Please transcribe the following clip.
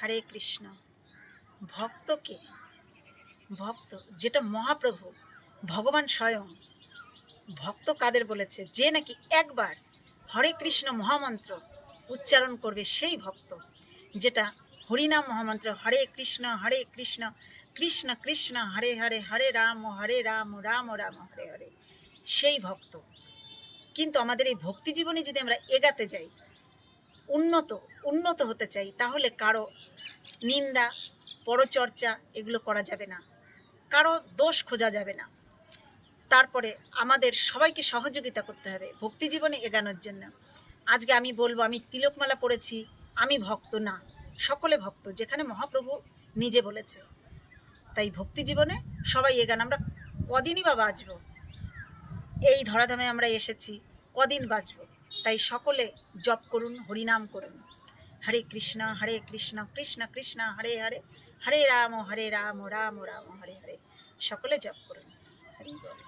হরে কৃষ্ণ। ভক্তকে, ভক্ত যেটা মহাপ্রভু ভগবান স্বয়ং, ভক্ত কাদের বলেছে? যে নাকি একবার হরে কৃষ্ণ মহামন্ত্র উচ্চারণ করবে সেই ভক্ত। যেটা হরিনাম মহামন্ত্র, হরে কৃষ্ণ কৃষ্ণ কৃষ্ণ হরে হরে, হরে রাম রাম রাম হরে হরে, সেই ভক্ত। কিন্তু আমাদের এই ভক্তি জীবনে যদি আমরা এগাতে যাই, উন্নত হতে চাই, তাহলে কারো নিন্দা পরচর্চা এগুলো করা যাবে না, কারো দোষ খোঁজা যাবে না। তারপরে আমাদের সবাইকে সহযোগিতা করতে হবে ভক্তি জীবনে এগানোর জন্য। আজকে আমি বলবো আমি তিলকমালা পড়েছি, আমি ভক্ত না, সকলে ভক্ত, যেখানে মহাপ্রভু নিজে বলেছে। তাই ভক্তি জীবনে সবাই এগান। আমরা কদিনই বা বাঁচব, এই ধরাধামে আমরা এসেছি, কদিন বাঁচব? তাই সকলে জপ করুন, হরিনাম করুন। হরে কৃষ্ণ কৃষ্ণ কৃষ্ণ হরে হরে, হরে রাম রাম রাম হরে হরে। সকলে জপ করুন। হরি বল।